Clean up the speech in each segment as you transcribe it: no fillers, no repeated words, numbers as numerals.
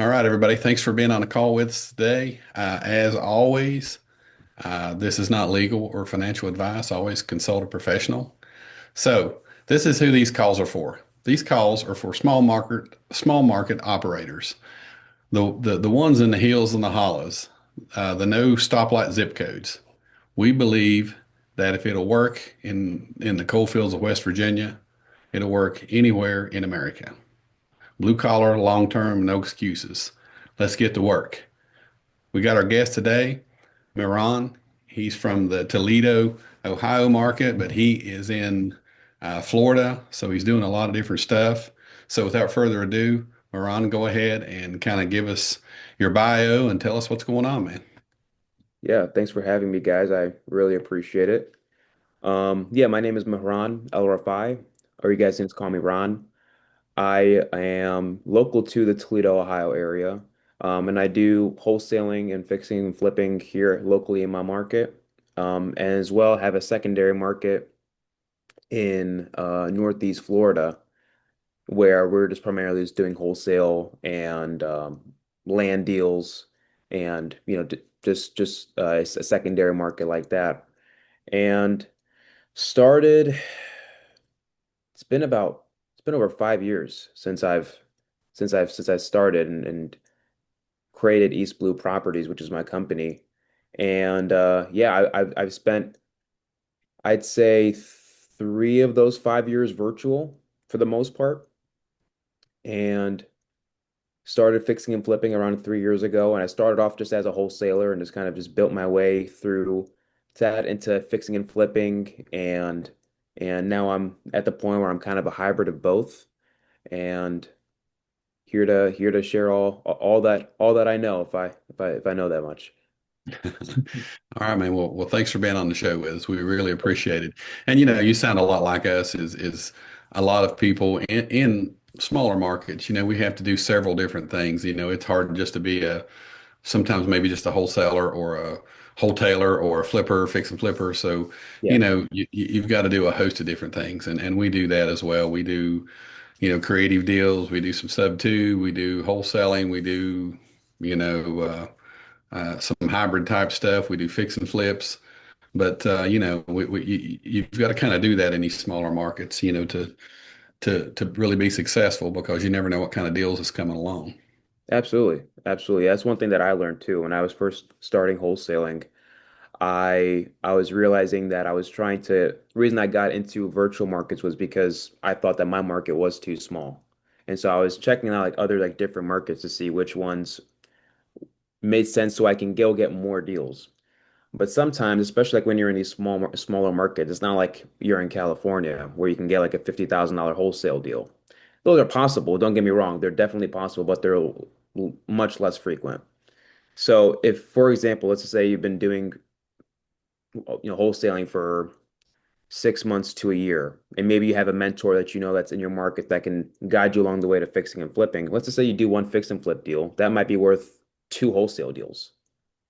All right, everybody. Thanks for being on a call with us today. As always, this is not legal or financial advice. Always consult a professional. So, this is who these calls are for. These calls are for small market operators, the ones in the hills and the hollows, the no stoplight zip codes. We believe that if it'll work in the coal fields of West Virginia, it'll work anywhere in America. Blue collar, long term, no excuses. Let's get to work. We got our guest today, Miran. He's from the Toledo, Ohio market, but he is in Florida, so he's doing a lot of different stuff. So without further ado, Miran, go ahead and kind of give us your bio and tell us what's going on, man. Yeah, thanks for having me, guys. I really appreciate it. Yeah, my name is Mihran El-Refai, or you guys can just call me Ron. I am local to the Toledo, Ohio area, and I do wholesaling and fixing and flipping here locally in my market, and as well have a secondary market in Northeast Florida, where we're just primarily just doing wholesale and land deals, and just a secondary market like that. And started, it's been over 5 years since I started and created East Blue Properties, which is my company. And yeah, I've spent, I'd say, 3 of those 5 years virtual for the most part, and started fixing and flipping around 3 years ago. And I started off just as a wholesaler and just kind of just built my way through that into fixing and flipping, and now I'm at the point where I'm kind of a hybrid of both, and here to share all that I know, if I know that much. All right, man. Well, thanks for being on the show with us. We really appreciate it. And you sound a lot like us. Is a lot of people in smaller markets. We have to do several different things. It's hard just to be a sometimes maybe just a wholesaler or a wholetailer or a flipper, fix and flipper. So, Yeah, you've got to do a host of different things, and we do that as well. We do creative deals. We do some sub two. We do wholesaling. We do you know. Some hybrid type stuff. We do fix and flips, but you've got to kind of do that in these smaller markets, to really be successful because you never know what kind of deals is coming along. absolutely, absolutely. That's one thing that I learned too when I was first starting wholesaling. I was realizing that I was trying to, the reason I got into virtual markets was because I thought that my market was too small. And so I was checking out like other like different markets to see which ones made sense so I can go get more deals. But sometimes, especially like when you're in these smaller markets, it's not like you're in California where you can get like a $50,000 wholesale deal. Those are possible, don't get me wrong, they're definitely possible, but they're much less frequent. So if, for example, let's just say you've been doing wholesaling for 6 months to a year, and maybe you have a mentor that you know that's in your market that can guide you along the way to fixing and flipping. Let's just say you do one fix and flip deal, that might be worth two wholesale deals.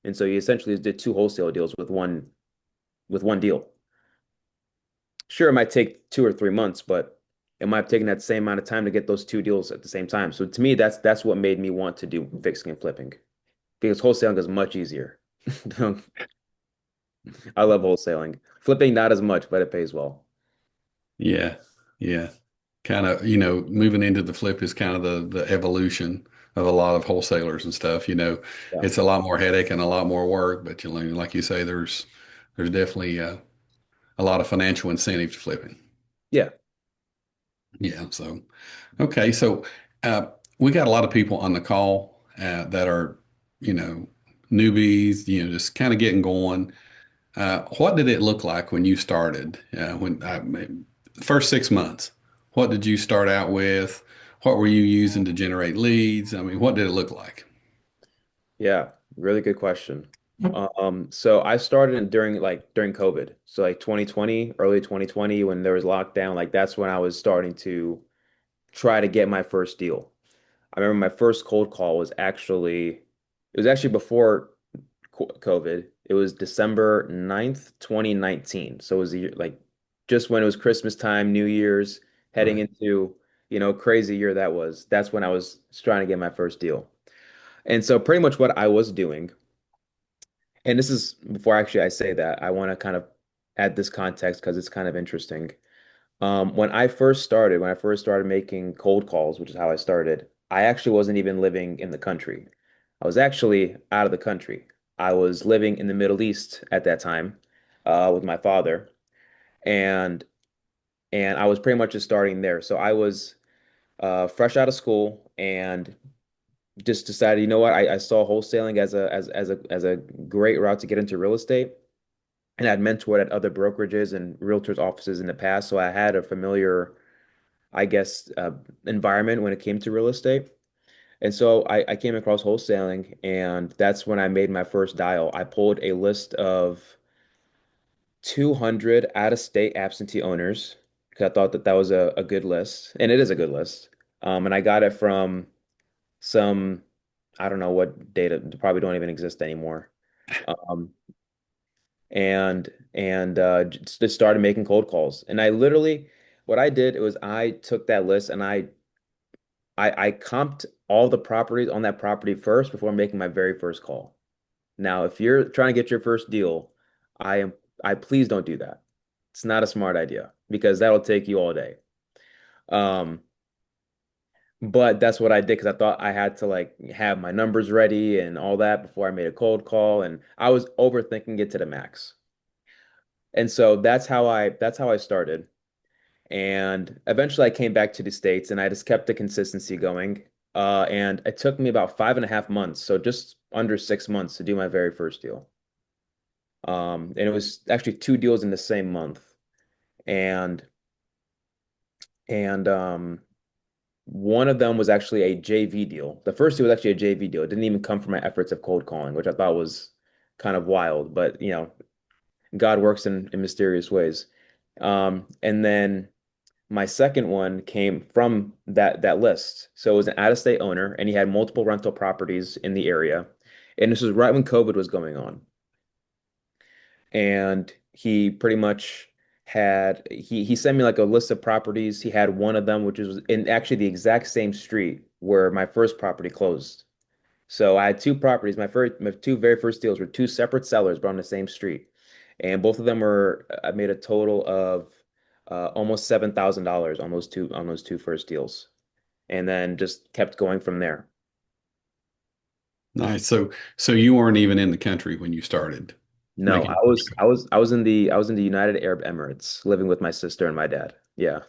And so you essentially did two wholesale deals with one deal. Sure, it might take 2 or 3 months, but it might have taken that same amount of time to get those two deals at the same time. So to me, that's what made me want to do fixing and flipping because wholesaling is much easier. I love wholesaling. Flipping, not as much, but it pays well. Yeah, yeah. Kind of, moving into the flip is kind of the evolution of a lot of wholesalers and stuff. Yeah. It's a lot more headache and a lot more work, but like you say, there's definitely a lot of financial incentive to flipping. Yeah. Yeah. So, okay. So, uh, we got a lot of people on the call that are, you know, newbies, just kind of getting going. What did it look like when you started? First 6 months, what did you start out with? What were you using to generate leads? I mean, what did it look like? Yeah. Really good question. So I started during COVID. So like 2020, early 2020, when there was lockdown, like that's when I was starting to try to get my first deal. I remember my first cold call it was actually before COVID. It was December 9th, 2019. So it was like just when it was Christmas time, New Year's, heading Right. into, crazy year that was. That's when I was trying to get my first deal. And so pretty much what I was doing, and this is before actually I say that, I want to kind of add this context because it's kind of interesting. When I first started making cold calls, which is how I started, I actually wasn't even living in the country. I was actually out of the country. I was living in the Middle East at that time, with my father, and I was pretty much just starting there. So I was fresh out of school and just decided, you know what, I saw wholesaling as a great route to get into real estate. And I'd mentored at other brokerages and realtors offices in the past, so I had a familiar, I guess, environment when it came to real estate. And so I came across wholesaling, and that's when I made my first dial. I pulled a list of 200 out-of-state absentee owners because I thought that that was a good list, and it is a good list. And I got it from some, I don't know what data, probably don't even exist anymore. Um, just started making cold calls. And I literally, what I did was I took that list and I comped all the properties on that property first before making my very first call. Now, if you're trying to get your first deal, I am I please don't do that. It's not a smart idea because that'll take you all day. Um, but that's what I did because I thought I had to like have my numbers ready and all that before I made a cold call, and I was overthinking it to the max. And so that's how I started. And eventually I came back to the States and I just kept the consistency going. And it took me about 5.5 months, so just under 6 months to do my very first deal. And it was actually two deals in the same month. And and one of them was actually a JV deal. The first deal was actually a JV deal. It didn't even come from my efforts of cold calling, which I thought was kind of wild, but God works in mysterious ways. And then my second one came from that list. So it was an out-of-state owner, and he had multiple rental properties in the area. And this was right when COVID was going on. And he pretty much he sent me like a list of properties. He had one of them, which was in actually the exact same street where my first property closed. So I had two properties. My two very first deals were two separate sellers, but on the same street, and both of them were. I made a total of almost $7,000 on those two first deals, and then just kept going from there. Nice. So you weren't even in the country when you started No, making your first call. I was in the United Arab Emirates, living with my sister and my dad. Yeah.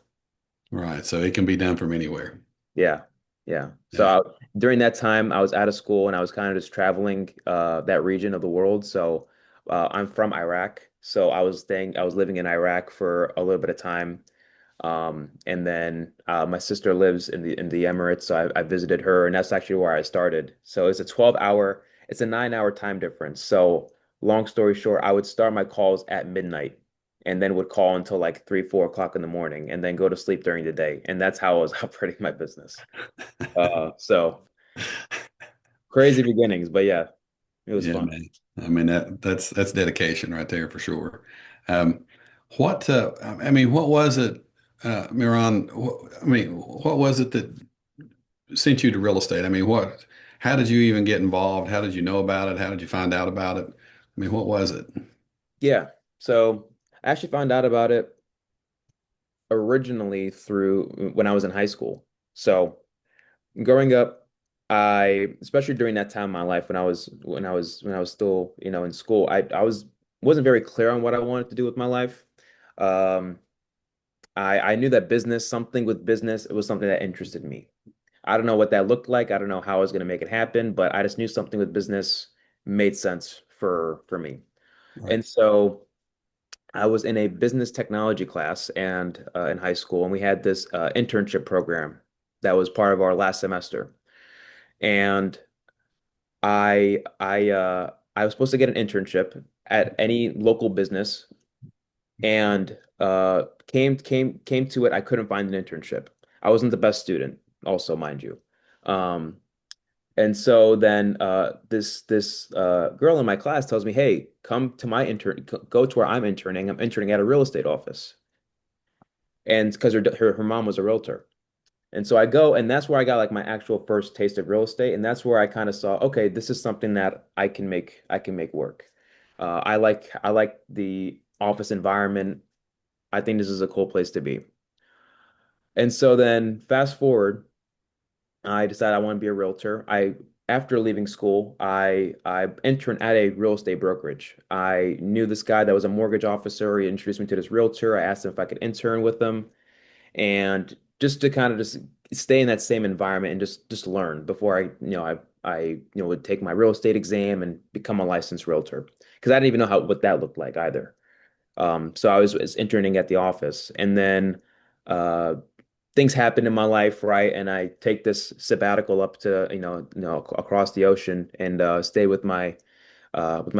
Right. So it can be done from anywhere. Yeah. Yeah. So Yeah. during that time, I was out of school and I was kind of just traveling that region of the world. So I'm from Iraq. So I was living in Iraq for a little bit of time. And then my sister lives in the Emirates. So I visited her, and that's actually where I started. So it's a 9 hour time difference. So long story short, I would start my calls at midnight and then would call until like 3, 4 o'clock in the morning and then go to sleep during the day. And that's how I was operating my business. So crazy beginnings, but yeah, it was Yeah, fun. man. I mean that's dedication right there for sure. Um, I mean, what was it, Miran? I mean, what was it that sent you to real estate? I mean, how did you even get involved? How did you know about it? How did you find out about it? I mean, what was it? Yeah. So I actually found out about it originally through when I was in high school. So growing up, especially during that time in my life when I was still, in school, wasn't very clear on what I wanted to do with my life. Um, I knew that something with business, it was something that interested me. I don't know what that looked like. I don't know how I was going to make it happen, but I just knew something with business made sense for me. Right. And so I was in a business technology class and in high school, and we had this internship program that was part of our last semester. And I was supposed to get an internship at any local business, and came to it. I couldn't find an internship. I wasn't the best student, also, mind you. Um, and so then this girl in my class tells me, "Hey, come to my go to where I'm interning. I'm interning at a real estate office." And because her mom was a realtor. And so I go, and that's where I got like my actual first taste of real estate, and that's where I kind of saw, okay, this is something that I can make work. I like the office environment. I think this is a cool place to be. And so then fast forward, I decided I want to be a realtor. I After leaving school, I interned at a real estate brokerage. I knew this guy that was a mortgage officer. He introduced me to this realtor. I asked him if I could intern with him and just to kind of just stay in that same environment and just learn before I would take my real estate exam and become a licensed realtor because I didn't even know how what that looked like either. So was interning at the office, and then uh, things happen in my life, right? And I take this sabbatical up to across the ocean and stay with my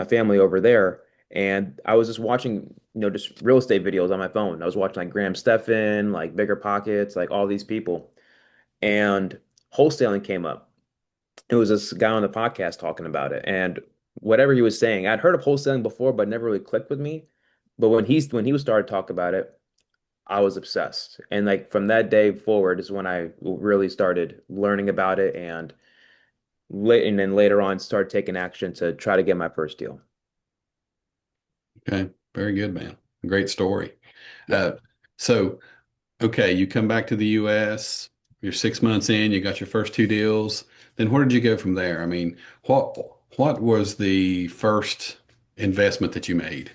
family over there. And I was just watching, just real estate videos on my phone. I was watching like Graham Stephan, like Bigger Pockets, like all these people. And wholesaling came up. It was this guy on the podcast talking about it. And whatever he was saying, I'd heard of wholesaling before, but never really clicked with me. But when he was started to talk about it, I was obsessed. And like from that day forward is when I really started learning about it and then later on started taking action to try to get my first deal. Okay. Very good, man. Great story. Yeah. Uh, so, okay, you come back to the US, you're 6 months in, you got your first two deals. Then where did you go from there? I mean, what was the first investment that you made?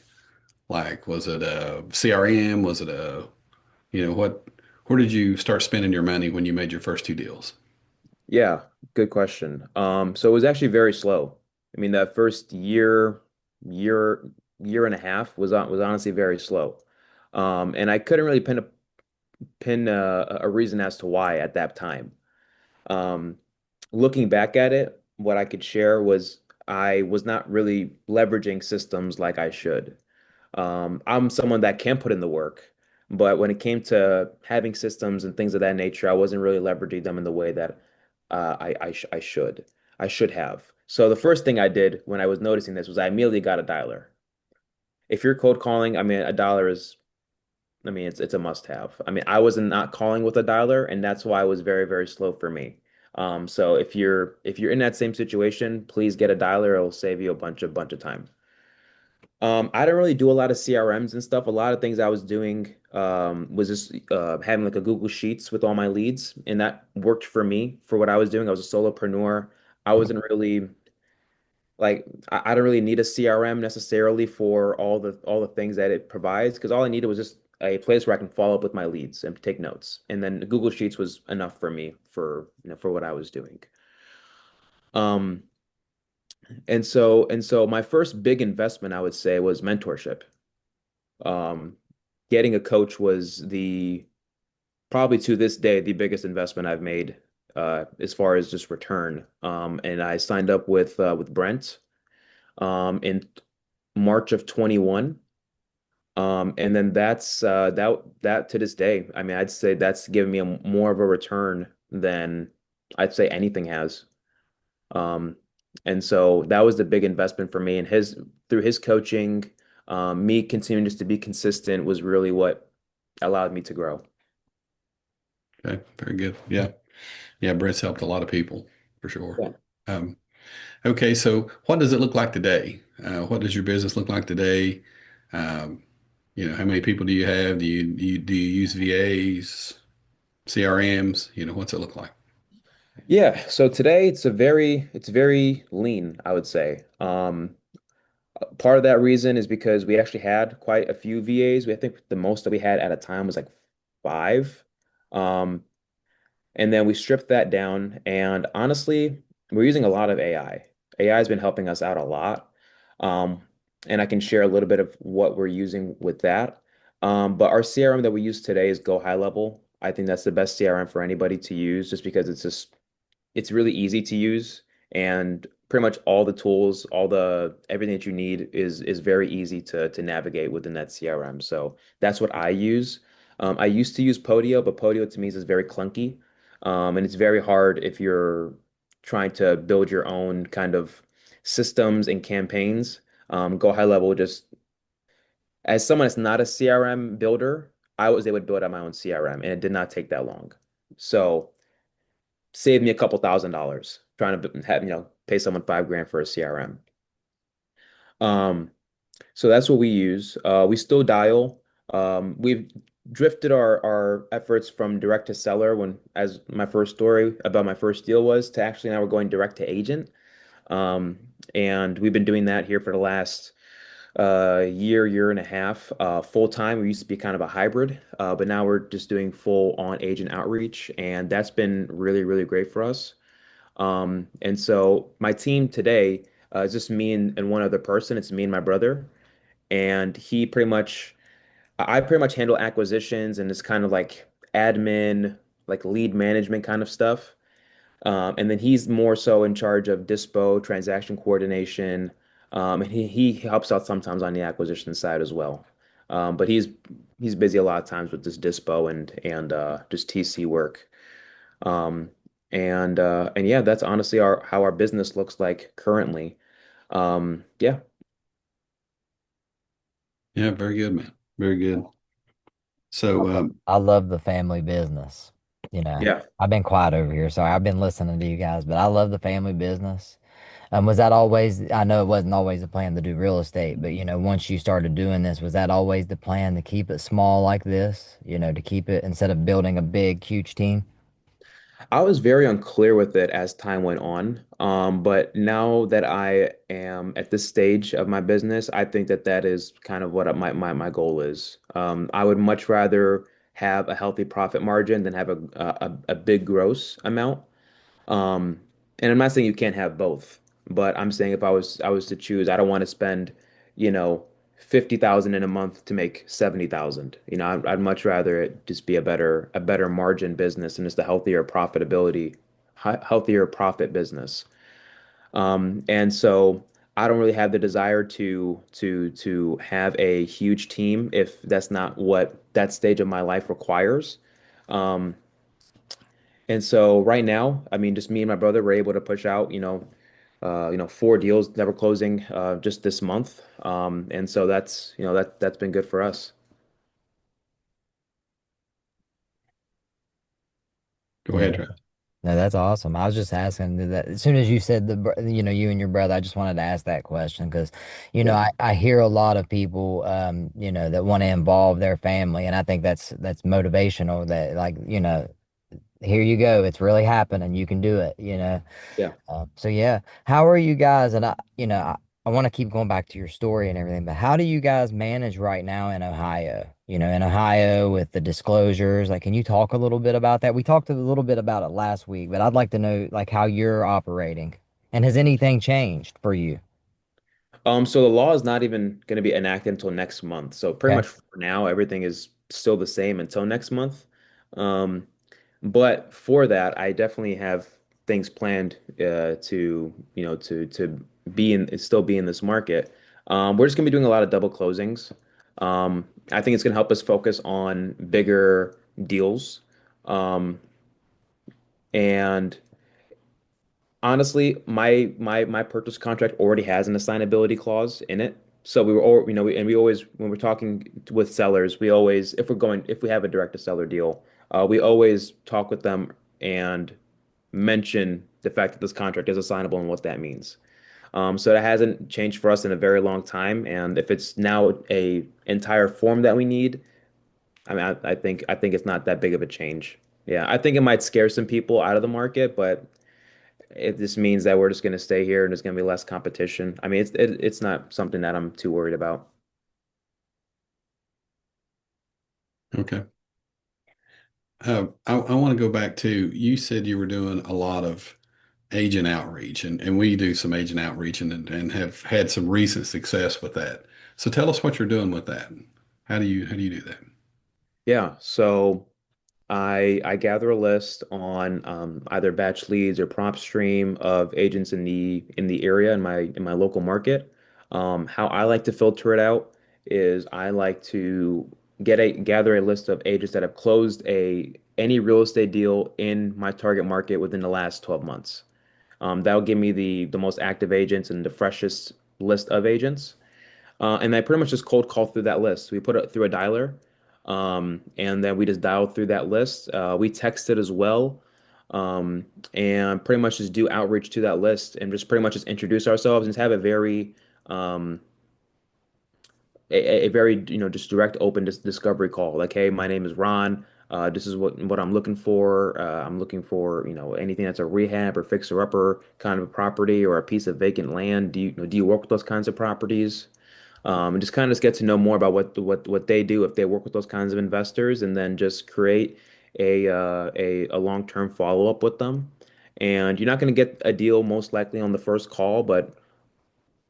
Like, was it a CRM? Was it a, where did you start spending your money when you made your first two deals? Yeah, good question. So it was actually very slow. I mean, that first year, year and a half was honestly very slow. And I couldn't really pin a reason as to why at that time. Um, Looking back at it, what I could share was I was not really leveraging systems like I should. I'm someone that can put in the work, but when it came to having systems and things of that nature, I wasn't really leveraging them in the way that I should. I should have. So the first thing I did when I was noticing this was I immediately got a dialer. If you're cold calling, I mean, a dialer is, I mean, it's a must have. I mean, I was not calling with a dialer, and that's why it was very, very slow for me. So if you're in that same situation, please get a dialer. It'll save you a bunch of time. I didn't really do a lot of CRMs and stuff. A lot of things I was doing was just having like a Google Sheets with all my leads, and that worked for me for what I was doing. I was a solopreneur. I wasn't really like I don't really need a CRM necessarily for all the things that it provides because all I needed was just a place where I can follow up with my leads and take notes. And then Google Sheets was enough for me for for what I was doing. Um, and so my first big investment I would say was mentorship. Um, Getting a coach was the probably to this day the biggest investment I've made as far as just return. And I signed up with Brent in March of 21. And then that to this day, I mean, I'd say that's given me more of a return than I'd say anything has. Um, and so that was the big investment for me. And his through his coaching, me continuing just to be consistent was really what allowed me to grow. Okay, very good. Yeah. Yeah, Brett's helped a lot of people for sure. Yeah. Um, okay, so what does it look like today? What does your business look like today? Um, how many people do you have? Do you use VAs, CRMs? What's it look like? Yeah, so today it's very lean, I would say. Part of that reason is because we actually had quite a few VAs. I think the most that we had at a time was like five. Um, and then we stripped that down. And honestly, we're using a lot of AI. AI has been helping us out a lot. Um, and I can share a little bit of what we're using with that. But our CRM that we use today is Go High Level. I think that's the best CRM for anybody to use just because it's really easy to use and pretty much all the tools, all the everything that you need is very easy to navigate within that CRM. So that's what I use. I used to use Podio, but Podio to me is very clunky. And it's very hard if you're trying to build your own kind of systems and campaigns. Go High Level just as someone that's not a CRM builder, I was able to build out my own CRM and it did not take that long. So save me a couple $1,000 trying to have, pay someone 5 grand for a CRM. Um, so that's what we use. We still dial. We've drifted our efforts from direct to seller when, as my first story about my first deal was, to actually now we're going direct to agent. Um, and we've been doing that here for the last year and a half. Full time. We used to be kind of a hybrid, but now we're just doing full on agent outreach, and that's been really, really great for us. And so my team today is just me and one other person. It's me and my brother, and I pretty much handle acquisitions and this kind of like admin, like lead management kind of stuff. And then he's more so in charge of dispo, transaction coordination, and he helps out sometimes on the acquisition side as well. But he's busy a lot of times with this dispo and just TC work. Um, and yeah, that's honestly our how our business looks like currently. Yeah, Yeah, very good, man. Very good. I So, lo- I love the family business. yeah. I've been quiet over here, so I've been listening to you guys, but I love the family business. Was that always, I know it wasn't always the plan to do real estate, but once you started doing this, was that always the plan to keep it small like this? To keep it instead of building a big, huge team? I was very unclear with it as time went on. But now that I am at this stage of my business, I think that that is kind of what my goal is. I would much rather have a healthy profit margin than have a big gross amount. Um, and I'm not saying you can't have both, but I'm saying if I was to choose, I don't want to spend, you know, 50,000 in a month to make 70,000. I'd much rather it just be a better margin business and just a healthier profitability, healthier profit business. And so I don't really have the desire to have a huge team if that's not what that stage of my life requires. Um, and so right now, I mean, just me and my brother were able to push out, 4 deals that were closing just this month. And so that's been good for us. go Yeah. ahead, Travis. No, that's awesome. I was just asking that as soon as you said you and your brother, I just wanted to ask that question because, Yeah. I hear a lot of people, that want to involve their family, and I think that's motivational. That like, here you go, it's really happening. You can do it. Yeah. So yeah, how are you guys? And I want to keep going back to your story and everything, but how do you guys manage right now in Ohio? In Ohio with the disclosures, like, can you talk a little bit about that? We talked a little bit about it last week, but I'd like to know like how you're operating, and has anything changed for you? So the law is not even going to be enacted until next month. So pretty Okay. much for now, everything is still the same until next month. Um, but for that, I definitely have things planned to still be in this market. We're just gonna be doing a lot of double closings. I think it's gonna help us focus on bigger deals. Um, and honestly, my purchase contract already has an assignability clause in it. So we were all, and we always, when we're talking with sellers, we always, if we have a direct to seller deal, we always talk with them and mention the fact that this contract is assignable and what that means. So that hasn't changed for us in a very long time. And if it's now a entire form that we need, I mean, I think it's not that big of a change. Yeah, I think it might scare some people out of the market, but it just means that we're just going to stay here and there's going to be less competition. I mean, it's not something that I'm too worried about. Okay. I want to go back to you said you were doing a lot of agent outreach, and we do some agent outreach and have had some recent success with that. So tell us what you're doing with that. How do you do that? Yeah, so I gather a list on either batch leads or prompt stream of agents in the area in my local market. How I like to filter it out is I like to gather a list of agents that have closed a any real estate deal in my target market within the last 12 months. That'll give me the most active agents and the freshest list of agents. And I pretty much just cold call through that list. We put it through a dialer. And then we just dial through that list. We text it as well, um, and pretty much just do outreach to that list and just pretty much just introduce ourselves and have a um, a very just direct open discovery call, like, hey, my name is Ron. This is what I'm looking for. I'm looking for anything that's a rehab or fixer upper kind of a property or a piece of vacant land. Do you work with those kinds of properties? And just kind of get to know more about what they do if they work with those kinds of investors, and then just create a long-term follow-up with them. And you're not going to get a deal most likely on the first call, but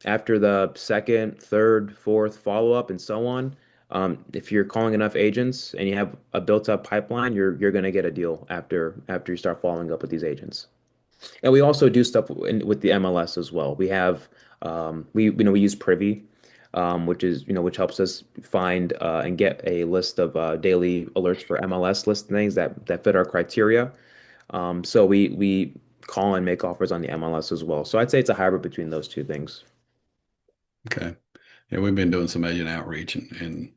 after the second, third, fourth follow-up and so on, if you're calling enough agents and you have a built-up pipeline, you're going to get a deal after you start following up with these agents. And we also do stuff with the MLS as well. We have we use Privy, which helps us find and get a list of daily alerts for MLS listings that fit our criteria. So we call and make offers on the MLS as well. So I'd say it's a hybrid between those two things. Okay. Yeah, we've been doing some agent outreach and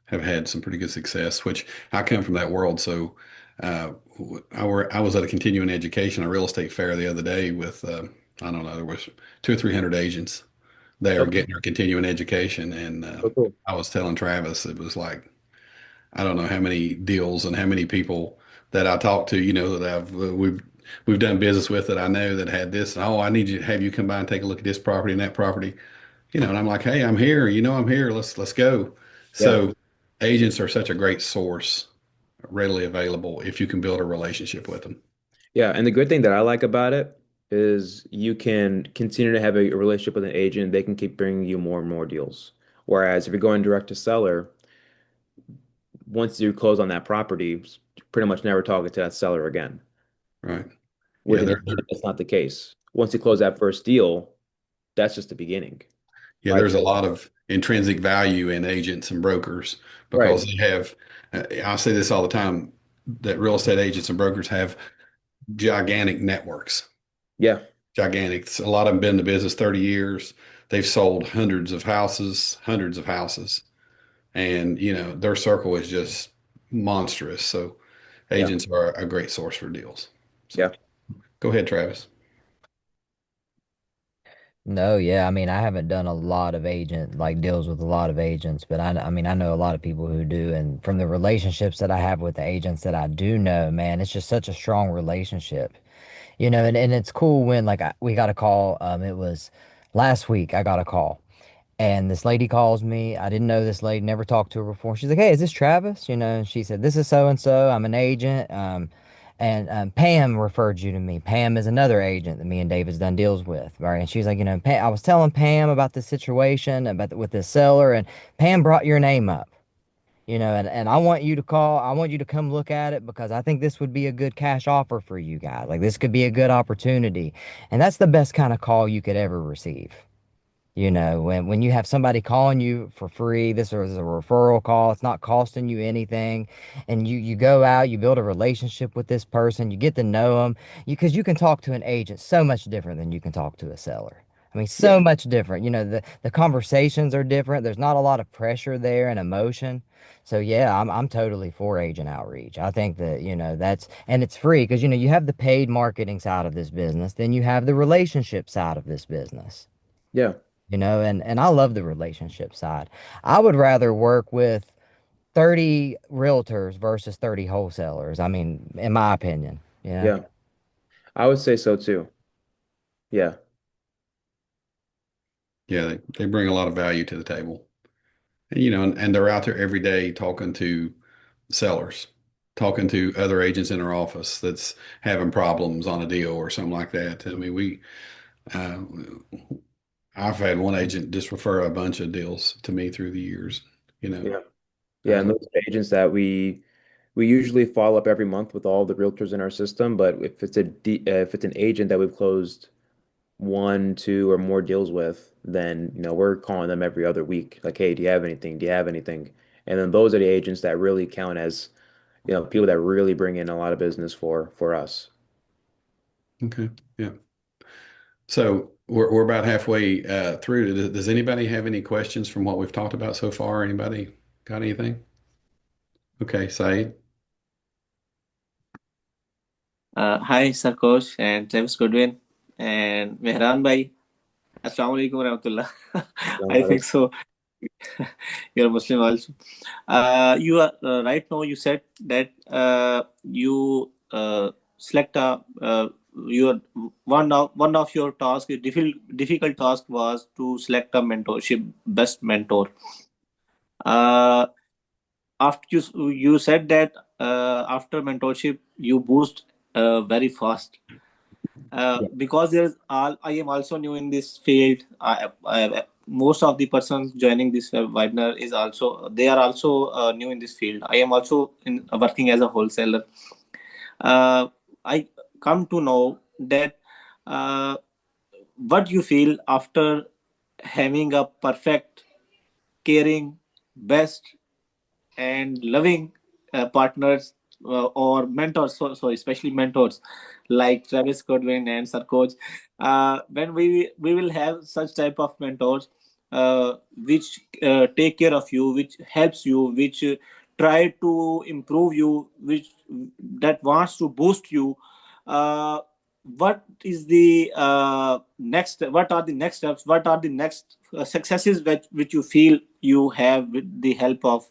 have had some pretty good success, which I come from that world. So I was at a continuing education, a real estate fair the other day with, I don't know, there was two or 300 agents there Okay. getting their continuing education. And So cool. I was telling Travis, it was like, I don't know how many deals and how many people that I talked to, that we've done business with that I know that had this. Oh, I need you to have you come by and take a look at this property and that property, and I'm like, hey, I'm here. I'm here. Let's go. Yeah. So agents are such a great source, readily available if you can build a relationship with them. Yeah, and the good thing that I like about it is you can continue to have a relationship with an agent. They can keep bringing you more and more deals. Whereas if you're going direct to seller, once you close on that property, pretty much never talking to that seller again. Right. With Yeah, an agent, that's not the case. Once you close that first deal, that's just the beginning, yeah, right? there's a lot of intrinsic value in agents and brokers Right. because they have, I say this all the time, that real estate agents and brokers have gigantic networks, Yeah. gigantic. A lot of them been in the business 30 years. They've sold hundreds of houses. And their circle is just monstrous. So Yeah. agents are a great source for deals. So Yeah. go ahead, Travis. No, yeah. I mean, I haven't done a lot of agent like deals with a lot of agents, but I mean, I know a lot of people who do. And from the relationships that I have with the agents that I do know, man, it's just such a strong relationship, and it's cool when like we got a call. It was last week I got a call. And this lady calls me. I didn't know this lady, never talked to her before. She's like, "Hey, is this Travis?" And she said, "This is so and so. I'm an agent. And Pam referred you to me. Pam is another agent that me and David's done deals with, right?" And she's like, Pam, I was telling Pam about this situation about with this seller, and Pam brought your name up. And I want you to call. I want you to come look at it because I think this would be a good cash offer for you guys. Like this could be a good opportunity, and that's the best kind of call you could ever receive. When you have somebody calling you for free, this is a referral call. It's not costing you anything. And you go out, you build a relationship with this person, you get to know them. Because you can talk to an agent so much different than you can talk to a seller. I mean, Yeah. so much different. The conversations are different. There's not a lot of pressure there and emotion. So yeah, I'm totally for agent outreach. I think that, and it's free because you have the paid marketing side of this business, then you have the relationship side of this business Yeah. and I love the relationship side. I would rather work with 30 realtors versus 30 wholesalers. I mean, in my opinion, Yeah. I would say so too. Yeah. Yeah, they bring a lot of value to the table. And they're out there every day talking to sellers, talking to other agents in our office that's having problems on a deal or something like that. I mean, uh, I've had one agent just refer a bunch of deals to me through the years, you know. Yeah. Yeah. And Uh, those agents that we usually follow up every month with all the realtors in our system, but if it's an agent that we've closed one, two, or more deals with, then we're calling them every other week. Like, hey, do you have anything? Do you have anything? And then those are the agents that really count as people that really bring in a lot of business for us. okay. Yeah. So we're about halfway through. Does anybody have any questions from what we've talked about so far? Anybody got anything? Okay, Saeed. Hi, Sarkosh and Travis Goodwin and Mehran Bhai. Assalamu alaikum warahmatullah. I think so. You're Muslim also. You are right now. You said that you select your one of your tasks. Difficult task was to select a mentorship best mentor. Uh, After you said that after mentorship you boost very fast because there's all I am also new in this field. Most of the persons joining this webinar is also they are also new in this field. I am also working as a wholesaler. I come to know that uh, what you feel after having a perfect, caring, best and loving partners or mentors, so especially mentors like Travis Godwin and Sarkoj. When we will have such type of mentors which take care of you, which helps you, which try to improve you, which that wants to boost you. Uh, what is the next? What are the next steps? What are the next successes which you feel you have with the help of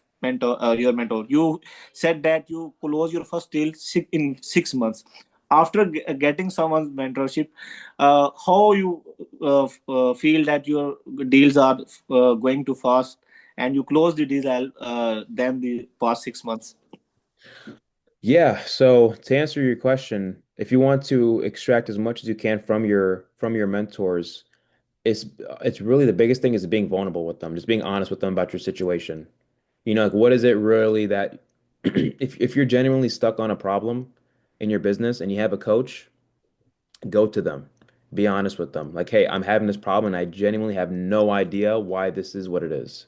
your mentor? You said that you close your first deal in 6 months after getting someone's mentorship. How you feel that your deals are going too fast and you close the deal than the past 6 months? Yeah, so to answer your question, if you want to extract as much as you can from your mentors, it's really the biggest thing is being vulnerable with them, just being honest with them about your situation. Like what is it really that if you're genuinely stuck on a problem in your business and you have a coach, go to them. Be honest with them. Like, hey, I'm having this problem and I genuinely have no idea why this is what it is.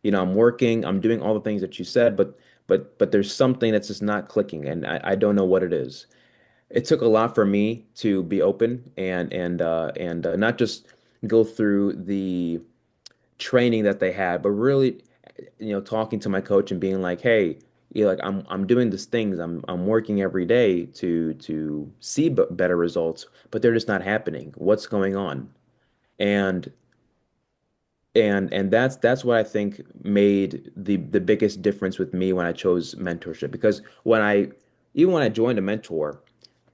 I'm working, I'm doing all the things that you said, but there's something that's just not clicking and I don't know what it is. It took a lot for me to be open and not just go through the training that they had, but really, talking to my coach and being like, hey, like I'm doing these things, I'm working every day to see better results, but they're just not happening. What's going on? And and that's what I think made the biggest difference with me when I chose mentorship because when I joined a mentor,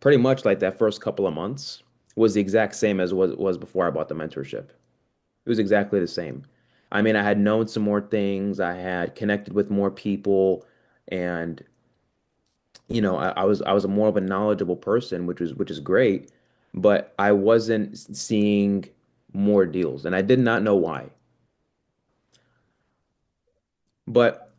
pretty much like that first couple of months was the exact same as was before I bought the mentorship. It was exactly the same. I mean, I had known some more things, I had connected with more people, and I was a more of a knowledgeable person, which is great, but I wasn't seeing more deals, and I did not know why. But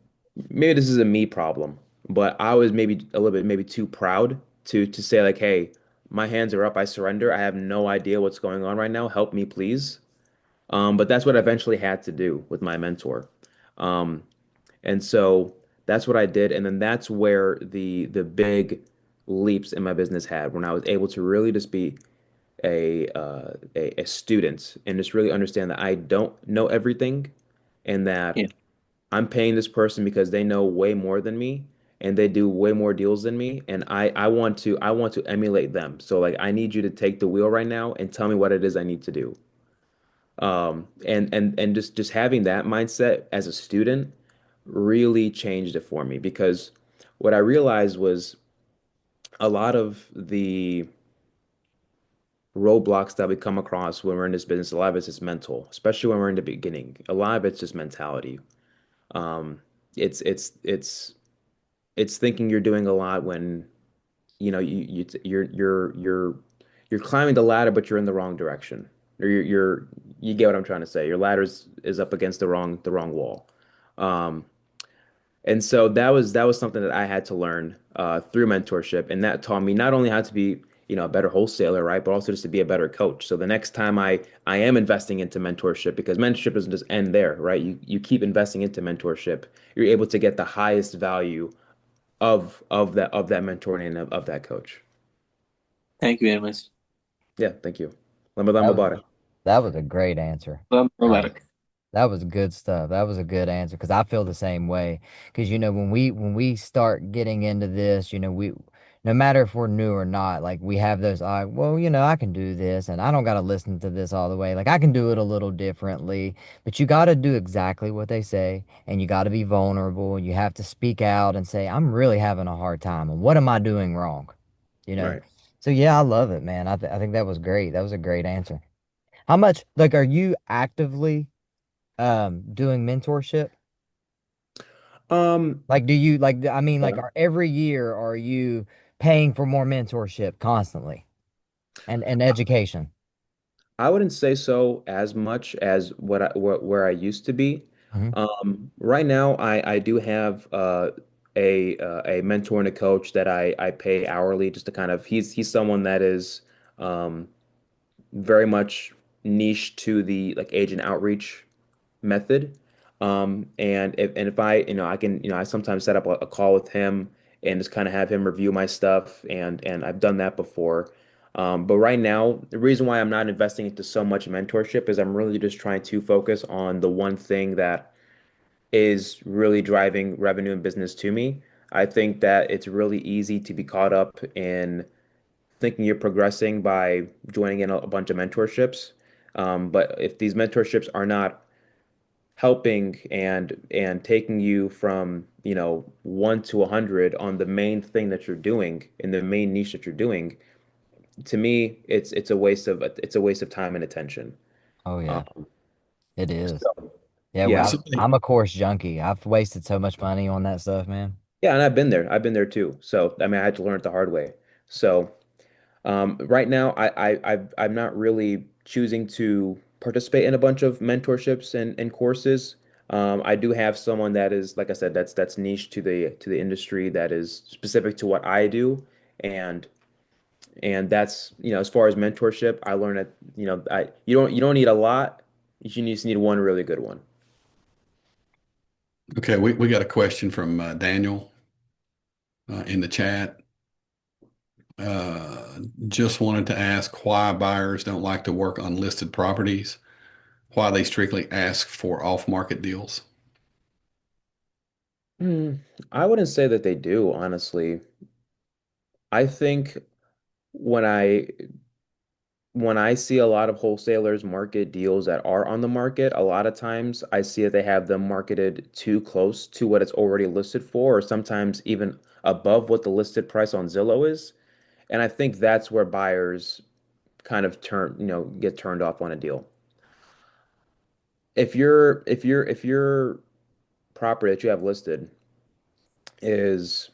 maybe this is a me problem, but I was maybe a little bit maybe too proud to say like, hey, my hands are up, I surrender. I have no idea what's going on right now. Help me, please. But that's what I eventually had to do with my mentor. Um, and so that's what I did. And then that's where the big leaps in my business had when I was able to really just be a student and just really understand that I don't know everything and that Yeah. I'm paying this person because they know way more than me and they do way more deals than me and I want to emulate them. So like I need you to take the wheel right now and tell me what it is I need to do. And just having that mindset as a student really changed it for me because what I realized was a lot of the roadblocks that we come across when we're in this business, a lot of it's just mental, especially when we're in the beginning. A lot of it's just mentality. Um, it's it's it's it's thinking you're doing a lot when you're climbing the ladder, but you're in the wrong direction. Or you get what I'm trying to say. Your ladder is up against the wrong wall. Um, and so that was something that I had to learn through mentorship, and that taught me not only how to be a better wholesaler, right, but also just to be a better coach. So the next time I am investing into mentorship, because mentorship doesn't just end there, right? You keep investing into mentorship, you're able to get the highest value of that mentoring and of that coach. Thank you very much. Yeah, thank you. Ramadan That was Mubarak. that was a great answer. Ram Um, Mubarak. That was good stuff. That was a good answer because I feel the same way. Because when we start getting into this, we no matter if we're new or not, like we have those, well, I can do this, and I don't got to listen to this all the way. Like I can do it a little differently, but you got to do exactly what they say, and you got to be vulnerable, and you have to speak out and say, I'm really having a hard time, and what am I doing wrong? You know. Right. So yeah, I love it, man. I think that was great. That was a great answer. How much like are you actively doing mentorship? Um, Like do you like I mean like yeah. every year are you paying for more mentorship constantly and education? I wouldn't say so as much as where I used to be. Hmm. Right now, I do have a mentor and a coach that I pay hourly just to kind of he's someone that is um, very much niche to the like agent outreach method. And if I, I can, I sometimes set up a call with him and just kind of have him review my stuff, and I've done that before. But right now, the reason why I'm not investing into so much mentorship is I'm really just trying to focus on the one thing that is really driving revenue and business to me. I think that it's really easy to be caught up in thinking you're progressing by joining in a bunch of mentorships. But if these mentorships are not helping and taking you from, 1 to 100 on the main thing that you're doing in the main niche that you're doing, to me, it's a waste of time and attention. Oh yeah, Um, it is. so Yeah, yeah, well, Somebody, I'm a course junkie. I've wasted so much money on that stuff, man. yeah, and I've been there. I've been there too. So I mean, I had to learn it the hard way. So right now, I'm not really choosing to participate in a bunch of mentorships and courses. I do have someone that is, like I said, that's niche to the industry that is specific to what I do, and and that's as far as mentorship, I learned that you don't need a lot. You just need one really good one. okay, we got a question from Daniel in the chat. Just wanted to ask why buyers don't like to work on listed properties, why they strictly ask for off-market deals. Hmm, I wouldn't say that they do, honestly. I think when I when I see a lot of wholesalers market deals that are on the market, a lot of times I see that they have them marketed too close to what it's already listed for, or sometimes even above what the listed price on Zillow is. And I think that's where buyers kind of get turned off on a deal. If your property that you have listed is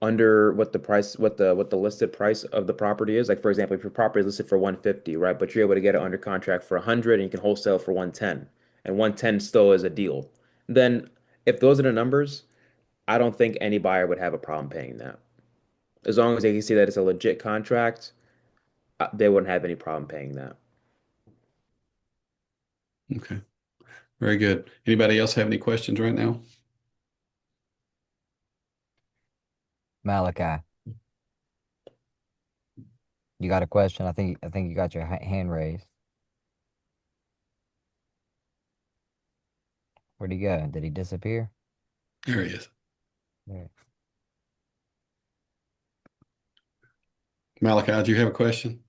under what the listed price of the property is. Like for example, if your property is listed for 150, right? But you're able to get it under contract for 100 and you can wholesale for 110, and 110 still is a deal. Then if those are the numbers, I don't think any buyer would have a problem paying that. As long as they can see that it's a legit contract, they wouldn't have any problem paying that. Okay, very good. Anybody else have any questions right now? Malachi, you got a question? I think you got your hand raised. Where'd he go? Did he disappear? There he is. There. Malachi, do you have a question?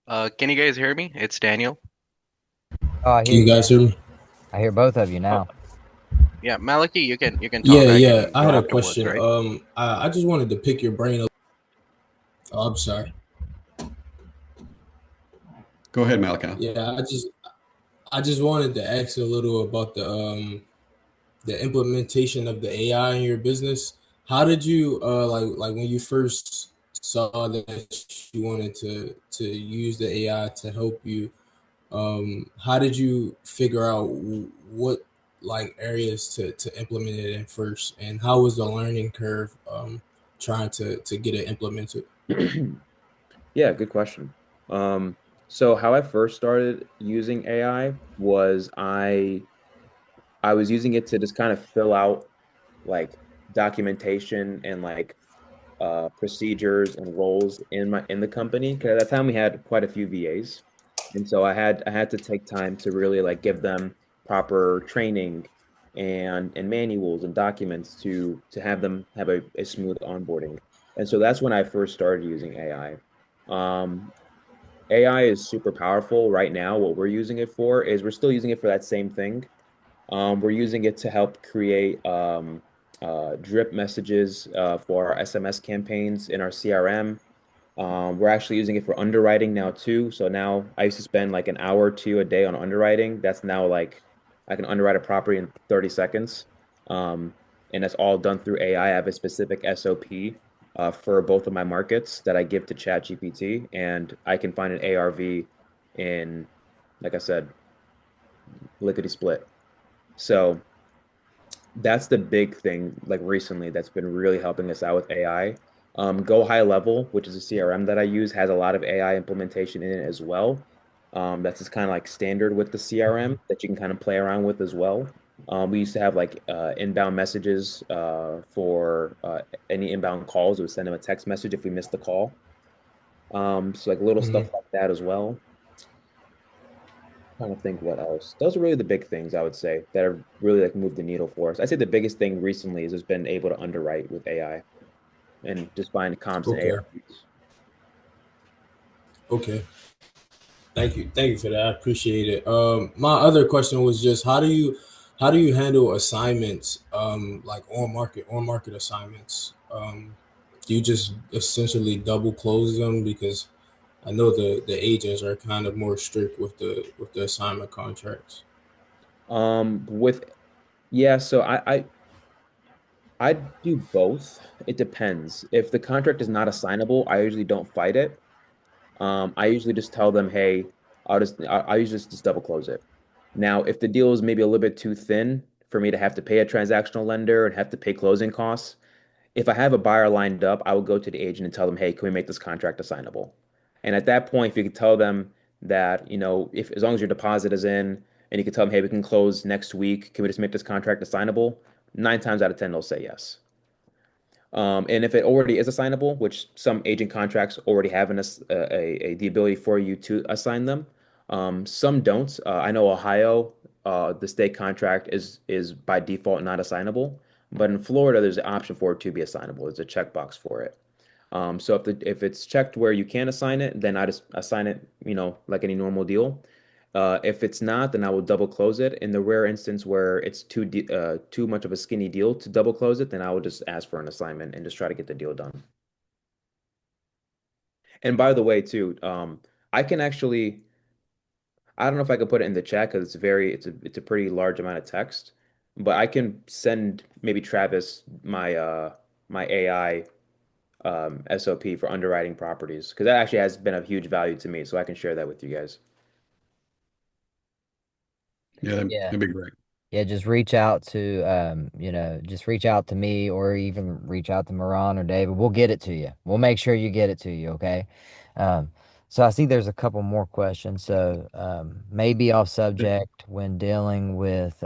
Can you guys hear me? It's Daniel. Oh, I Can hear you you guys now. hear me? I hear both of you Oh, now. yeah, Maliki, you can talk. Yeah, I yeah. can I go had a afterwards, question. right? I just wanted to pick your brain up. Oh, I'm sorry. Go ahead, Malachi. Yeah, I just wanted to ask a little about the implementation of the AI in your business. How did you like when you first saw that you wanted to use the AI to help you? How did you figure out what like areas to implement it in first, and how was the learning curve trying to get it implemented? Yeah, good question. Um, so how I first started using AI was I was using it to just kind of fill out like documentation and like procedures and roles in the company. Because at that time we had quite a few VAs. And so I had to take time to really like give them proper training and manuals and documents to have them have a smooth onboarding. And so that's when I first started using AI. AI is super powerful right now. What we're using it for is we're still using it for that same thing. We're using it to help create drip messages for our SMS campaigns in our CRM. We're actually using it for underwriting now too. So now I used to spend like an hour or two a day on underwriting. That's now like I can underwrite a property in 30 seconds. Um, and that's all done through AI. I have a specific SOP for both of my markets that I give to ChatGPT, and I can find an ARV in, like I said, lickety split. So that's the big thing, like recently, that's been really helping us out with AI. Go High Level, which is a CRM that I use, has a lot of AI implementation in it as well. That's just kind of like standard with the CRM that you can kind of play around with as well. We used to have like inbound messages for any inbound calls. We would send them a text message if we missed the call. So like little stuff Mhm. like that as well. Trying to think what else. Those are really the big things I would say that have really like moved the needle for us. I'd say the biggest thing recently is just been able to underwrite with AI and just find comps and Okay. ARVs. Okay. Thank you for that. I appreciate it. My other question was just how do you handle assignments like on market assignments? Do you just essentially double close them because I know the agents are kind of more strict with the assignment contracts. With yeah, so I do both. It depends. If the contract is not assignable, I usually don't fight it. I usually just tell them, hey, I usually just double close it. Now, if the deal is maybe a little bit too thin for me to have to pay a transactional lender and have to pay closing costs, if I have a buyer lined up, I will go to the agent and tell them, hey, can we make this contract assignable? And at that point, if you can tell them that, if as long as your deposit is in and you can tell them, hey, we can close next week, can we just make this contract assignable? 9 times out of 10, they'll say yes. And if it already is assignable, which some agent contracts already have the ability for you to assign them, some don't. I know Ohio, the state contract is by default not assignable, but in Florida, there's an option for it to be assignable. There's a checkbox for it. So if it's checked where you can assign it, then I just assign it, like any normal deal. If it's not, then I will double close it. In the rare instance where it's too much of a skinny deal to double close it, then I will just ask for an assignment and just try to get the deal done. And by the way, too, I can actually, I don't know if I could put it in the chat because it's a pretty large amount of text, but I can send maybe Travis my AI SOP for underwriting properties because that actually has been of huge value to me, so I can share that with you guys. Yeah, Yeah. that'd be great. Yeah, just reach out to just reach out to me or even reach out to Moran or David. We'll get it to you. We'll make sure you get it to you, okay? Um, so I see there's a couple more questions. So maybe off subject when dealing with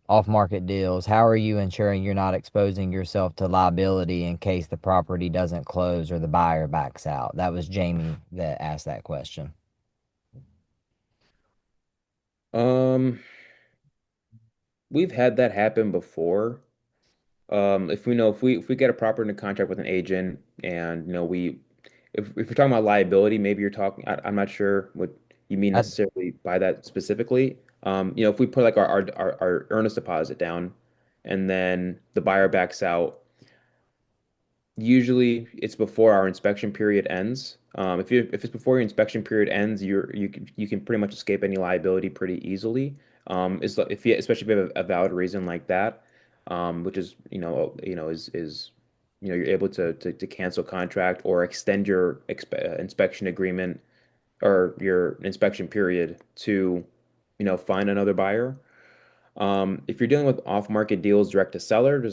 off-market deals, how are you ensuring you're not exposing yourself to liability in case the property doesn't close or the buyer backs out? That was Jamie that asked that question. Um, we've had that happen before. If we get a property in a contract with an agent and we if you're talking about liability, maybe you're talking I'm not sure what you mean I, necessarily by that specifically. If we put like our earnest deposit down and then the buyer backs out, usually it's before our inspection period ends. If it's before your inspection period ends, you can pretty much escape any liability pretty easily. Especially if you have a valid reason like that, which is you're able to cancel contract or extend your inspection agreement or your inspection period to find another buyer. If you're dealing with off-market deals direct to seller,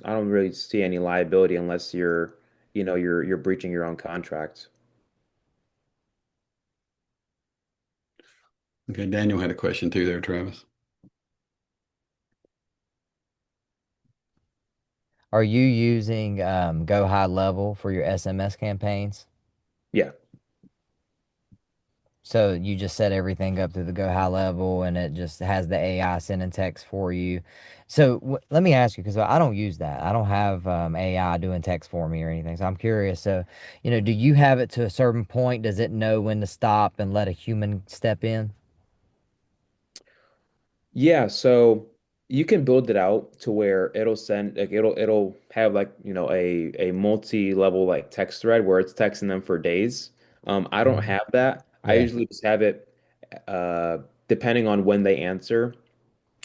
I don't really see any liability unless you're breaching your own contract. Okay, Daniel had a question too there, Travis. are you using Go High Level for your SMS campaigns? Yeah. So you just set everything up to the go high level and it just has the AI sending text for you. So let me ask you, because I don't use that. I don't have AI doing text for me or anything. So I'm curious. So, do you have it to a certain point? Does it know when to stop and let a human step in? Yeah, so you can build it out to where it'll send like it'll have like, a multi-level like text thread where it's texting them for days. I don't Mhm. have that. I Yeah. usually just have it depending on when they answer,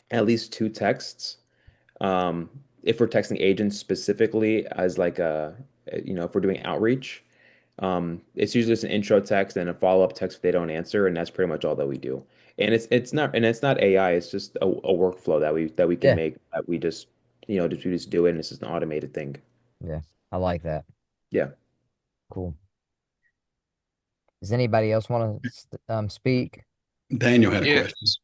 at least two texts. Um, if we're texting agents specifically as like if we're doing outreach, it's usually just an intro text and a follow-up text if they don't answer, and that's pretty much all that we do. And it's not AI, it's just a workflow that we can Yeah. make that we just do it, and it's just an automated thing. Yeah. I like that. Yeah. Cool. Does anybody else want to speak? Daniel had a question. Yes.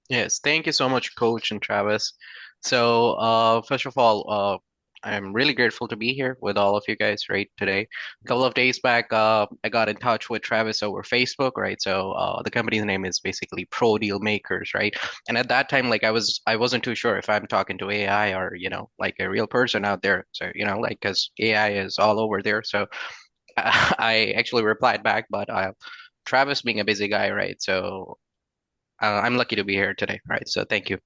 Yes, thank you so much, Coach and Travis. So, first of all, I'm really grateful to be here with all of you guys right today. A couple of days back, I got in touch with Travis over Facebook, right? So, the company's name is basically Pro Deal Makers, right? And at that time, like I wasn't too sure if I'm talking to AI or, like a real person out there. So, like because AI is all over there. So, I actually replied back, but Travis being a busy guy, right? So. I'm lucky to be here today, right? So thank you.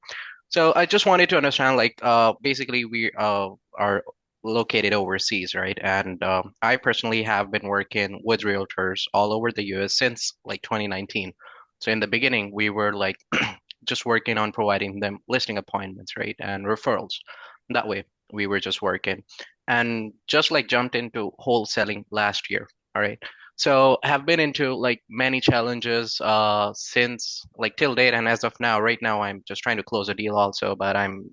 So I just wanted to understand, like, basically we are located overseas, right? And I personally have been working with realtors all over the US since like 2019. So in the beginning, we were like just working on providing them listing appointments, right? And referrals. That way, we were just working and just like jumped into wholesaling last year. All right. So have been into like many challenges since like till date and as of now, right now I'm just trying to close a deal also, but I'm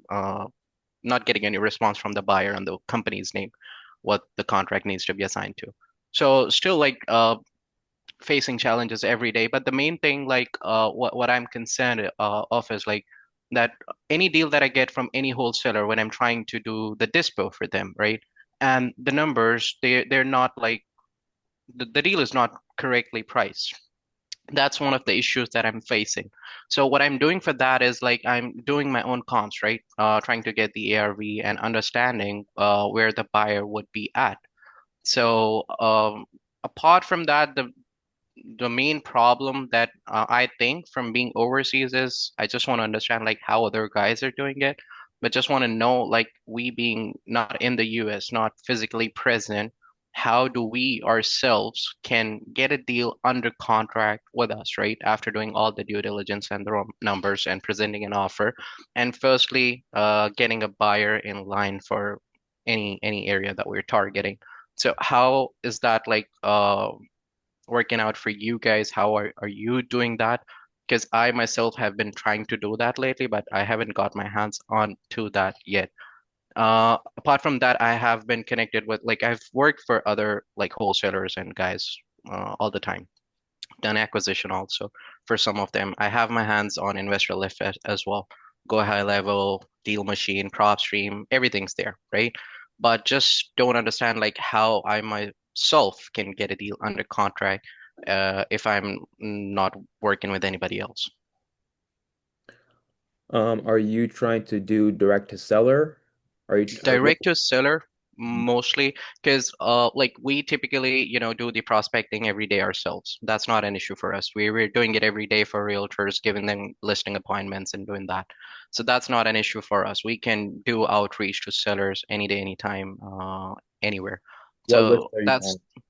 not getting any response from the buyer on the company's name, what the contract needs to be assigned to. So still like facing challenges every day. But the main thing, like what I'm concerned of is like that any deal that I get from any wholesaler when I'm trying to do the dispo for them, right? And the numbers, they're not like the deal is not correctly priced. That's one of the issues that I'm facing. So what I'm doing for that is like I'm doing my own comps, right? Trying to get the ARV and understanding where the buyer would be at. So apart from that, the main problem that I think from being overseas is I just want to understand like how other guys are doing it, but just want to know like we being not in the US, not physically present, how do we ourselves can get a deal under contract with us, right? After doing all the due diligence and the numbers and presenting an offer, and firstly, getting a buyer in line for any area that we're targeting. So how is that like working out for you guys? How are you doing that? Because I myself have been trying to do that lately, but I haven't got my hands on to that yet. Apart from that, I have been connected with like I've worked for other like wholesalers and guys all the time. Done acquisition also for some of them. I have my hands on investor lift as well. Go high level, deal machine, prop stream, everything's there, right? But just don't understand like how I myself can get a deal under contract if I'm not working with anybody else. Are you trying to do direct to seller? What? Direct to seller mostly because like we typically do the prospecting every day ourselves. That's not an issue for us. We're doing it every day for realtors, giving them listing appointments and doing that. So that's not an issue for us. We can do outreach to sellers any day, anytime, anywhere. What list So are you that's on?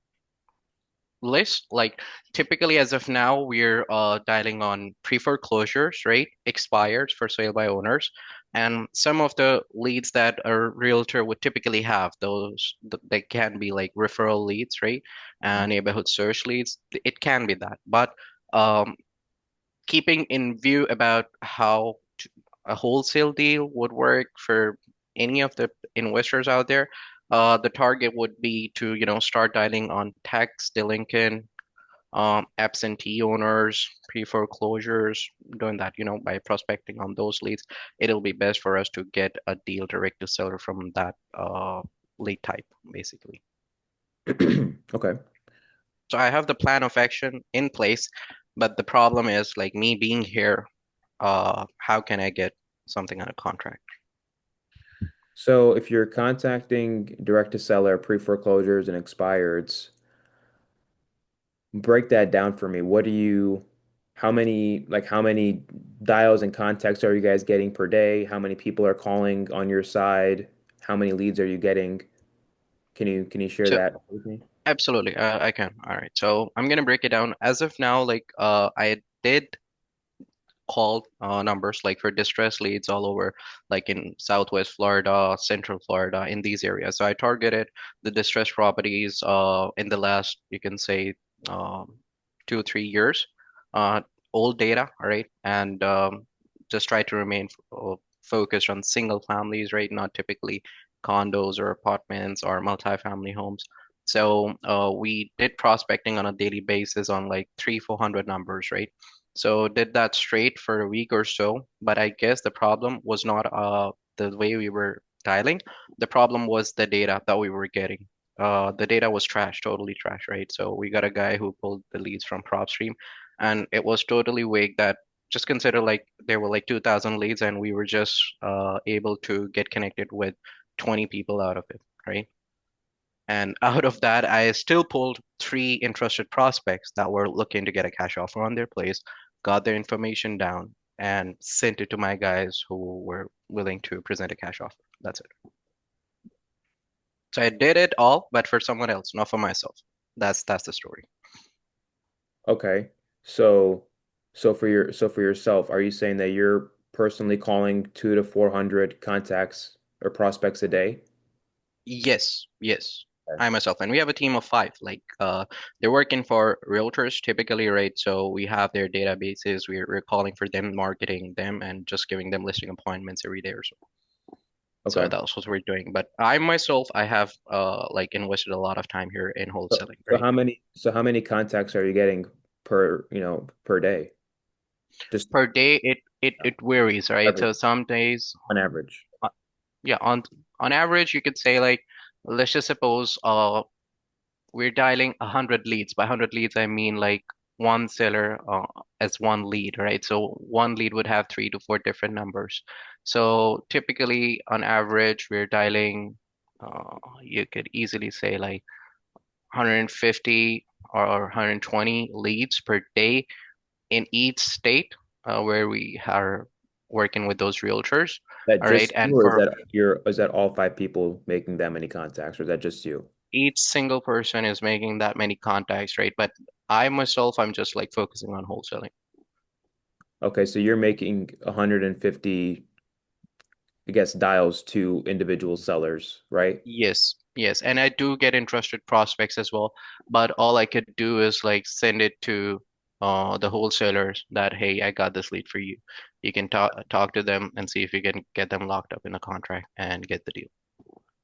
list. Like typically as of now, we're dialing on pre-foreclosures, right? Expired for sale by owners. And some of the leads that a realtor would typically have, they can be like referral leads, right? And neighborhood search leads. It can be that. But um, keeping in view about how a wholesale deal would work for any of the investors out there, the target would be to, start dialing on tax delinquent, absentee owners, pre-foreclosures, doing that, by prospecting on those leads. It'll be best for us to get a deal direct to seller from that lead type, basically. Okay. So I have the plan of action in place, But the problem is like me being here, how can I get something on a contract? So if you're contacting direct to seller, pre-foreclosures and expireds, break that down for me. How many dials and contacts are you guys getting per day? How many people are calling on your side? How many leads are you getting? Can you share So that with me? absolutely, I can. All right. So I'm gonna break it down. As of now, like I did call numbers like for distress leads all over, like in Southwest Florida, Central Florida, in these areas. So I targeted the distressed properties in the last, you can say, um, 2 or 3 years, uh, old data, all right, and just try to remain focused on single families, right, not typically condos or apartments or multifamily homes. So we did prospecting on a daily basis on like 300-400 numbers, right? So did that straight for a week or so, but I guess the problem was not the way we were dialing. The problem was the data that we were getting. The data was trash, totally trash, right? So we got a guy who pulled the leads from PropStream, and it was totally vague that just consider like there were like 2,000 leads, and we were just able to get connected with 20 people out of it, right? And out of that, I still pulled three interested prospects that were looking to get a cash offer on their place, got their information down, and sent it to my guys who were willing to present a cash offer. That's it. So I did it all, but for someone else, not for myself. That's the story. Okay. So so for yourself, are you saying that you're personally calling 200 to 400 contacts or prospects a day? Yes, yes. Okay. I myself, and we have a team of five. Like, they're working for realtors typically, right? So we have their databases. We're calling for them, marketing them, and just giving them listing appointments every day or so. So Okay. that's what we're doing. But I myself, I have like invested a lot of time here in So, wholesaling, right? so how many contacts are you getting per day? Just Per day, it varies, right? average, So some days, on average. uh, yeah, on average, you could say like, let's just suppose we're dialing 100 leads. By 100 leads, I mean like one seller as one lead, right? So one lead would have 3 to 4 different numbers. So typically, on average, we're dialing, you could easily say like 150 or 120 leads per day in each state where we are working with those realtors. That All right. just And you, or for is that all five people making that many contacts, or is that just you? each single person is making that many contacts, right? But I myself, I'm just like focusing on wholesaling. Okay, so you're making 150, I guess, dials to individual sellers, right? Yes, yes. And I do get interested prospects as well. But all I could do is like send it to the wholesalers that, hey, I got this lead for you. You can talk to them and see if you can get them locked up in a contract and get the deal.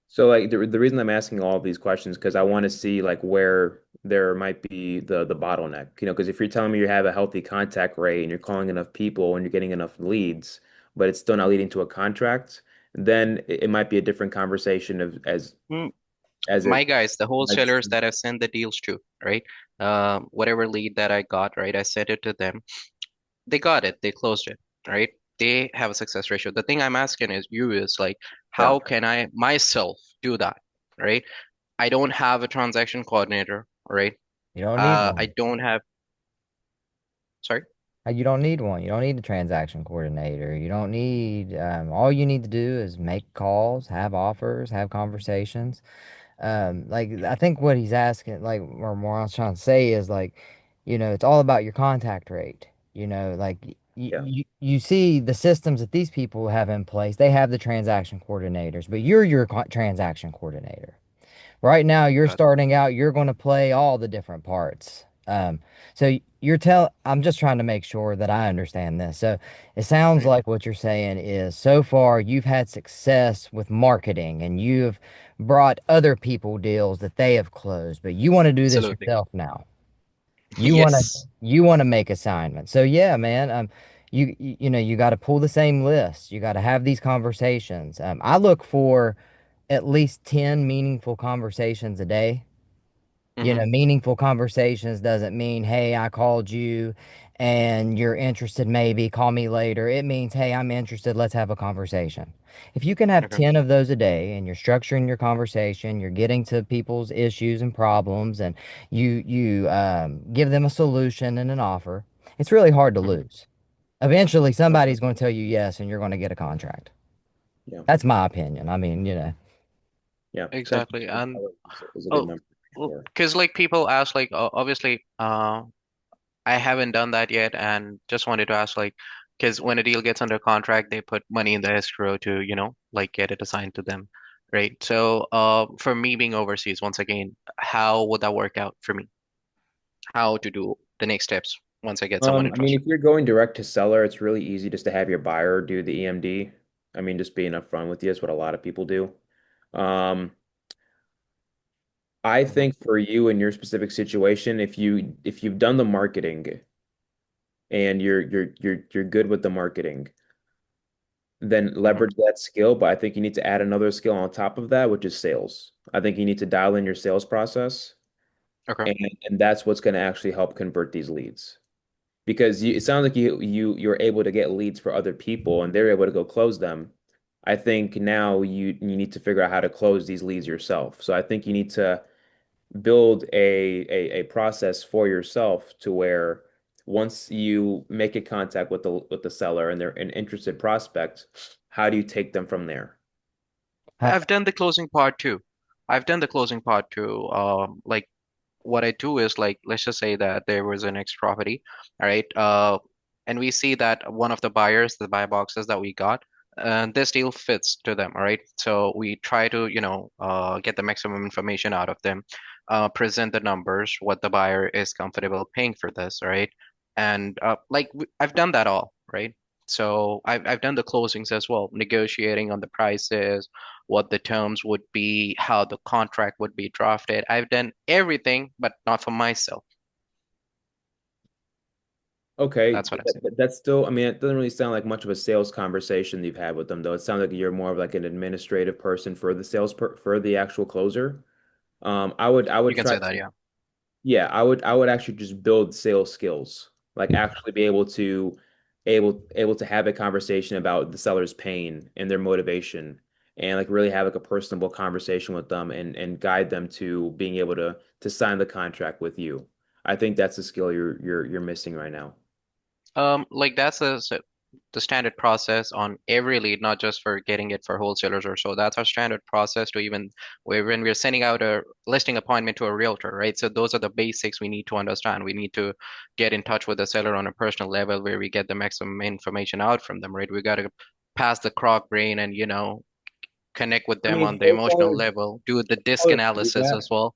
So like the reason I'm asking all of these questions because I want to see like where there might be the bottleneck. Because if you're telling me you have a healthy contact rate and you're calling enough people and you're getting enough leads, but it's still not leading to a contract, then it might be a different conversation of Mm, as My it guys, the like wholesalers that I send the deals to, right? Whatever lead that I got, right? I sent it to them. They got it. They closed it, right? They have a success ratio. The thing I'm asking is like, yeah. how can I myself do that, right? I don't have a transaction coordinator, right? You don't need I one. don't have, sorry. You don't need one. You don't need a transaction coordinator. You don't need, all you need to do is make calls, have offers, have conversations. Like I think what he's asking, like, or more I was trying to say is like, it's all about your contact rate. Like Yeah. you see the systems that these people have in place. They have the transaction coordinators, but you're your transaction coordinator. Right now, you're Got starting out, you're going to play all the different parts. So I'm just trying to make sure that I understand this. So it sounds right. like what you're saying is so far you've had success with marketing and you've brought other people deals that they have closed, but you want to do this Absolutely. yourself now. You want to Yes. you want to make assignments. So yeah, man, you got to pull the same list. You got to have these conversations. I look for at least 10 meaningful conversations a day. Mm-hmm. Meaningful conversations doesn't mean, hey, I called you and you're interested, maybe call me later. It means, hey, I'm interested, let's have a conversation. If you can have Okay. 10 of those a day and you're structuring your conversation, you're getting to people's issues and problems, and you give them a solution and an offer, it's really hard to Mm-hmm. lose. Eventually, Okay. somebody's going to tell you yes, and you're going to get a contract. Yeah. That's my opinion. I mean. Yeah. 10 Exactly. per And hour is a good oh, number for sure. because like people ask, like obviously, I haven't done that yet, and just wanted to ask, like, because when a deal gets under contract, they put money in the escrow to, like get it assigned to them, right? So, for me being overseas, once again, how would that work out for me? How to do the next steps once I get someone I mean, interested? if you're going direct to seller, it's really easy just to have your buyer do the EMD. I mean, just being upfront with you is what a lot of people do. Um, I Hmm. think for you in your specific situation, if you've done the marketing and you're good with the marketing, then Hmm. leverage that skill. But I think you need to add another skill on top of that, which is sales. I think you need to dial in your sales process, Okay. and that's what's going to actually help convert these leads. Because it sounds like you're able to get leads for other people and they're able to go close them. I think now you need to figure out how to close these leads yourself. So I think you need to build a process for yourself to where once you make a contact with the seller and they're an interested prospect, how do you take them from there? I've done the closing part too. I've done the closing part too. Like what I do is, like, let's just say that there was an next property, all right, and we see that one of the buyers, the buy boxes that we got, this deal fits to them, all right. So we try to, get the maximum information out of them, present the numbers, what the buyer is comfortable paying for this, all right, and I've done that all, right. So I've done the closings as well, negotiating on the prices, what the terms would be, how the contract would be drafted. I've done everything, but not for myself. Okay, That's what I say. that's still, I mean, it doesn't really sound like much of a sales conversation you've had with them, though. It sounds like you're more of like an administrative person for the for the actual closer. I would You can try say that, to, yeah. yeah, I would actually just build sales skills, like actually be able to have a conversation about the seller's pain and their motivation, and like really have like a personable conversation with them and guide them to being able to sign the contract with you. I think that's the skill you're missing right now. Like that's the standard process on every lead, not just for getting it for wholesalers or so. That's our standard process to even when we're sending out a listing appointment to a realtor, right? So those are the basics we need to understand. We need to get in touch with the seller on a personal level where we get the maximum information out from them, right? We got to pass the croc brain and, connect with I them mean, on the emotional level, do the disc callers do analysis that. as well.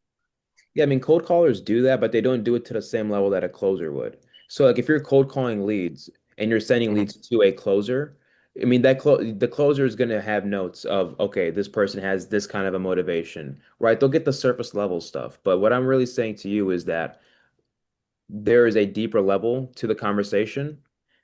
Yeah, I mean, cold callers do that, but they don't do it to the same level that a closer would. So, like, if you're cold calling leads and you're sending Hmm. leads to a closer, I mean, the closer is going to have notes of, okay, this person has this kind of a motivation, right? They'll get the surface level stuff. But what I'm really saying to you is that there is a deeper level to the conversation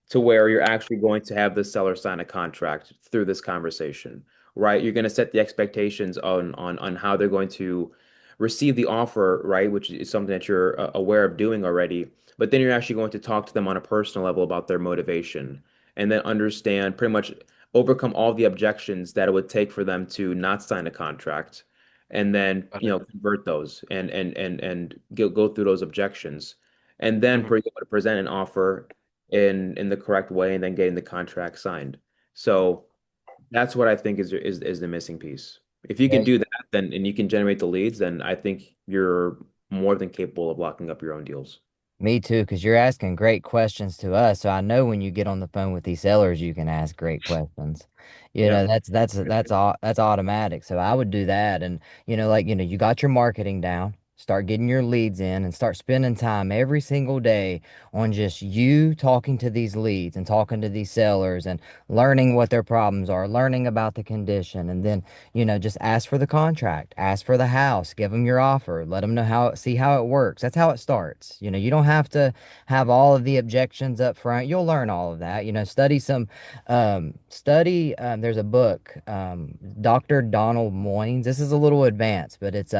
to where you're actually going to have the seller sign a contract through this conversation, right? You're going to set the expectations on how they're going to receive the offer, right? Which is something that you're aware of doing already. But then you're actually going to talk to them on a personal level about their motivation and then understand pretty much overcome all the objections that it would take for them to not sign a contract and then, Got it. convert those and go through those objections and then Hmm. being able to present an offer in the correct way and then getting the contract signed. So that's what I think is the missing piece. If you Yeah, can do that, then and you can generate the leads, then I think you're more than capable of locking up your own deals. me too, because you're asking great questions to us. So I know when you get on the phone with these sellers, you can ask great questions. Yeah. That's automatic. So I would do that, and you got your marketing down. Start getting your leads in and start spending time every single day on just you talking to these leads and talking to these sellers and learning what their problems are, learning about the condition, and then just ask for the contract, ask for the house, give them your offer, let them know see how it works. That's how it starts. You don't have to have all of the objections up front. You'll learn all of that. There's a book, Dr. Donald Moynes. This is a little advanced, but it's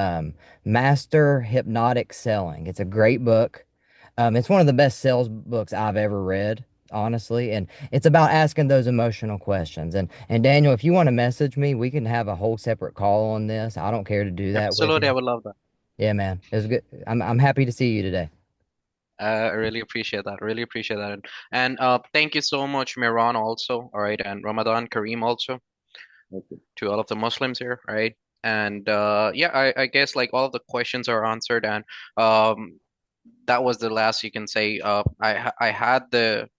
Master Author Hypnotic Selling. It's a great book. It's one of the best sales books I've ever read, honestly, and it's about asking those emotional questions. And Daniel, if you want to message me, we can have a whole separate call on this. I don't care to do that with Absolutely, I you. would love that. Yeah, man. It was good. I'm happy to see you today. I really appreciate that. Really appreciate that. And thank you so much, Miran, also. All right, and Ramadan Kareem also Thank you. to all of the Muslims here, right? And yeah, I guess like all of the questions are answered, and um, that was the last you can say. I had the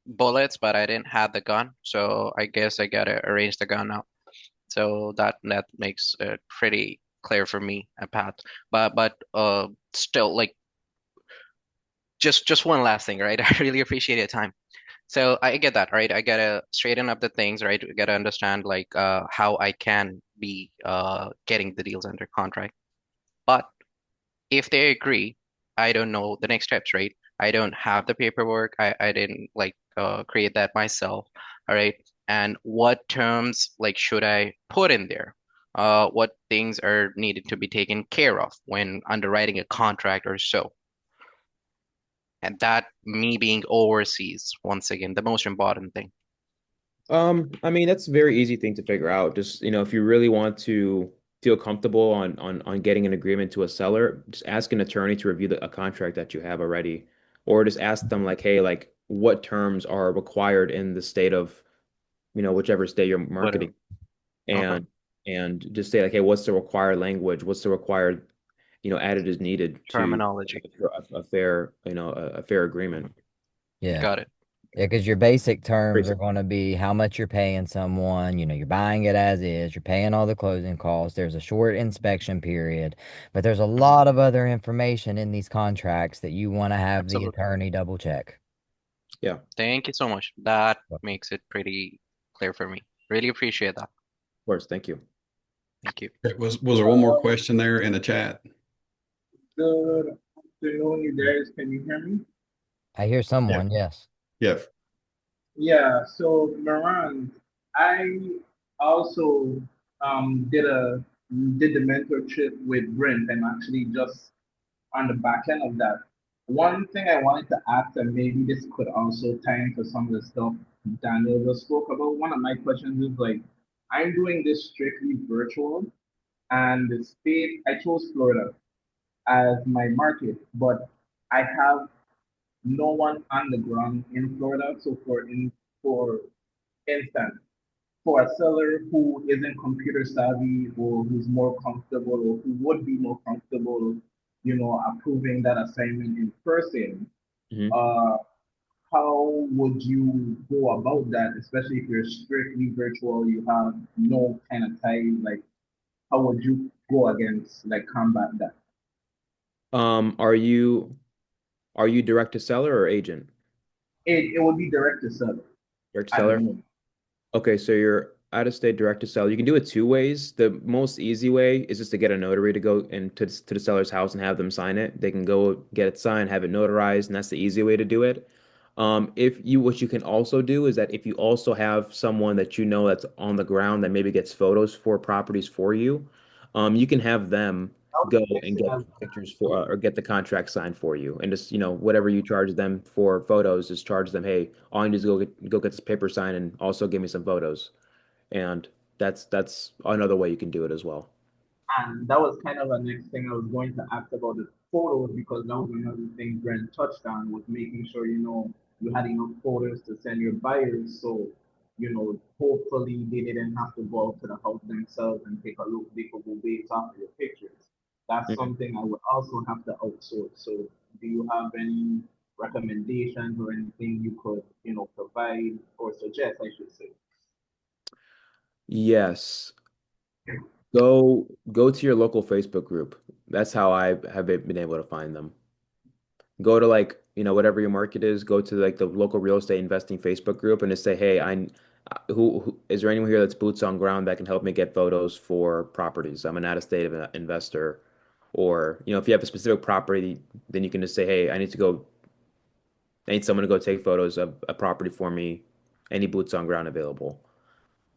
bullets, but I didn't have the gun, so I guess I gotta arrange the gun now. So that makes it pretty clear for me a path. But still, like just one last thing, right? I really appreciate your time. So I get that, right? I gotta straighten up the things, right? I gotta understand like how I can be getting the deals under contract. But if they agree, I don't know the next steps, right? I don't have the paperwork. I didn't like create that myself. All right. And what terms like should I put in there? What things are needed to be taken care of when underwriting a contract or so? And that me being overseas, once again, the most important thing. I mean, that's a very easy thing to figure out. Just, if you really want to feel comfortable on getting an agreement to a seller, just ask an attorney to review a contract that you have already, or just ask them like, hey, like what terms are required in the state of, whichever state you're Whatever. marketing, Okay. and just say like, hey, what's the required language? What's the required, added is needed to Terminology. have a fair, a fair agreement. Yeah. Got it. Yeah, because your basic terms Great. are going to be how much you're paying someone. You're buying it as is, you're paying all the closing costs. There's a short inspection period, but there's a Mhm. lot of other information in these contracts that you want to have the Absolutely. attorney double check. Yeah, of Thank you so much. That makes it pretty clear for me. Really appreciate that. course. Thank you. Thank you. Was there one more question there in the chat? Good afternoon, you guys. Can you hear me? I hear Yeah. someone, yes. Yeah. Yeah, so Moran, I also did the mentorship with Brent. I'm actually just on the back end of that. One thing I wanted to ask, and maybe this could also tie into some of the stuff Daniel just spoke about. One of my questions is like, I'm doing this strictly virtual, and the state I chose Florida as my market, but I have no one on the ground in Florida. So for instance, for a seller who isn't computer savvy or who's more comfortable or who would be more comfortable, approving that assignment in person, Mhm. uh, how would you go about that? Especially if you're strictly virtual, you have no kind of tie. Like, how would you go against like combat that? Um, are you are you direct to seller or agent? It would be direct to seller Direct to at the seller? moment. Okay, so you're out of state direct to seller. You can do it two ways. The most easy way is just to get a notary to go to the seller's house and have them sign it. They can go get it signed, have it notarized, and that's the easy way to do it. If you what you can also do is that if you also have someone that you know that's on the ground that maybe gets photos for properties for you, you can have them I was go and mixing get as pictures for or get the contract signed for you, and just whatever you charge them for photos, just charge them. Hey, all you need is go get this paper signed and also give me some photos, and that's another way you can do it as well. And that was kind of the next thing I was going to ask about the photos because that was another thing Brent touched on was making sure you had enough photos to send your buyers. So, hopefully they didn't have to go out to the house themselves and take a look. They could go based off of your pictures. That's Mhm. something I would also have to outsource. So, do you have any recommendations or anything you could, provide or suggest, I should say? Yes, go to your local Facebook group. That's how I have been able to find them. Go to like whatever your market is, go to like the local real estate investing Facebook group and just say, hey, who is there anyone here that's boots on ground that can help me get photos for properties? I'm an out-of-state investor. Or if you have a specific property, then you can just say, hey, I need someone to go take photos of a property for me, any boots on ground available,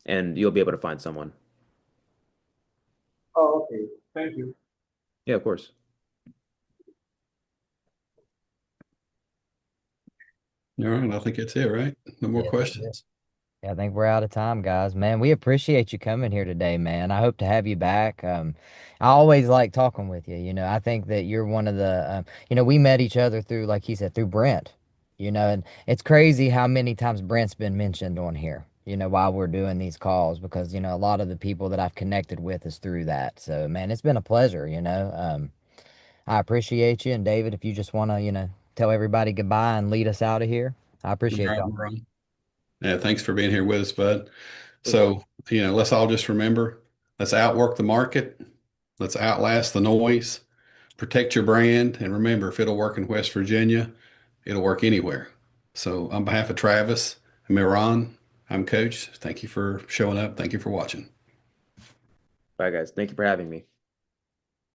and you'll be able to find someone. Oh, okay. Thank you. Yeah, of course. All right, I think that's it, right? No more Yeah, that's it. questions. Yeah, I think we're out of time, guys. Man, we appreciate you coming here today, man. I hope to have you back. I always like talking with you. I think that you're one of we met each other through, like he said, through Brent, and it's crazy how many times Brent's been mentioned on here, while we're doing these calls because, a lot of the people that I've connected with is through that. So, man, it's been a pleasure. I appreciate you. And David, if you just want to, tell everybody goodbye and lead us out of here, I All appreciate right, y'all. Ron. Yeah, thanks for being here with us, bud. For sure. So, let's all just remember, let's outwork the market. Let's outlast the noise, protect your brand. And remember, if it'll work in West Virginia, it'll work anywhere. So on behalf of Travis and Mihran, I'm Coach. Thank you for showing up. Thank you for watching. Bye, guys. Thank you for having me.